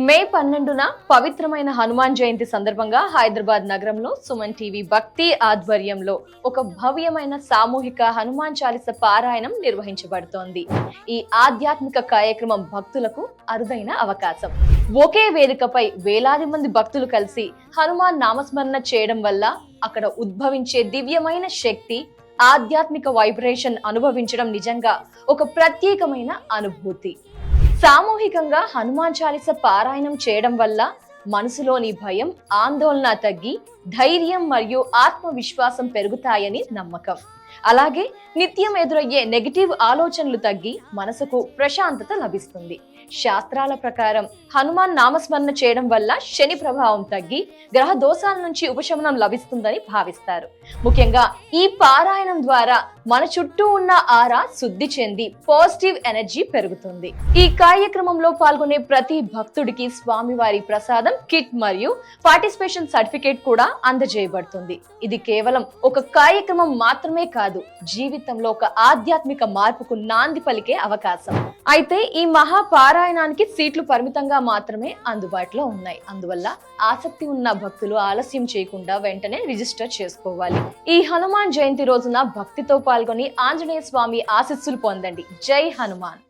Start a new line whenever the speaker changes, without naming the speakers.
మే 12న పవిత్రమైన హనుమాన్ జయంతి సందర్భంగా హైదరాబాద్ నగరంలో సుమన్ టీవీ భక్తి ఆధ్వర్యంలో ఒక భవ్యమైన సామూహిక హనుమాన్ చాలీస పారాయణం నిర్వహించబడుతోంది. ఈ ఆధ్యాత్మిక కార్యక్రమం భక్తులకు అరుదైన అవకాశం. ఒకే వేదికపై వేలాది మంది భక్తులు కలిసి హనుమాన్ నామస్మరణ చేయడం వల్ల అక్కడ ఉద్భవించే దివ్యమైన శక్తి, ఆధ్యాత్మిక వైబ్రేషన్ అనుభవించడం నిజంగా ఒక ప్రత్యేకమైన అనుభూతి. సామూహికంగా హనుమాన్ చాలీస పారాయణం చేయడం వల్ల మనసులోని భయం, ఆందోళన తగ్గి ధైర్యం మరియు ఆత్మవిశ్వాసం పెరుగుతాయని నమ్మకం. అలాగే నిత్యం ఎదురయ్యే నెగటివ్ ఆలోచనలు తగ్గి మనసుకు ప్రశాంతత లభిస్తుంది. శాస్త్రాల ప్రకారం హనుమాన్ నామస్మరణ చేయడం వల్ల శని ప్రభావం తగ్గి గ్రహ దోషాల నుంచి ఉపశమనం లభిస్తుందని భావిస్తారు. ముఖ్యంగా ఈ పారాయణం ద్వారా మన చుట్టూ ఉన్న ఆరా శుద్ధి చెంది పాజిటివ్ ఎనర్జీ పెరుగుతుంది. ఈ కార్యక్రమంలో పాల్గొనే ప్రతి భక్తుడికి స్వామివారి ప్రసాదం కిట్ మరియు పార్టిసిపేషన్ సర్టిఫికేట్ కూడా అందజేయబడుతుంది. ఇది కేవలం ఒక కార్యక్రమం మాత్రమే కాదు, జీవితంలో ఒక ఆధ్యాత్మిక మార్పుకు నాంది పలికే అవకాశం. అయితే ఈ మహా పారాయణానికి సీట్లు పరిమితంగా మాత్రమే అందుబాటులో ఉన్నాయి. అందువల్ల ఆసక్తి ఉన్న భక్తులు ఆలస్యం చేయకుండా వెంటనే రిజిస్టర్ చేసుకోవాలి. ఈ హనుమాన్ జయంతి రోజున భక్తితో పాల్గొని ఆంజనేయ స్వామి ఆశీస్సులు పొందండి. జై హనుమాన్.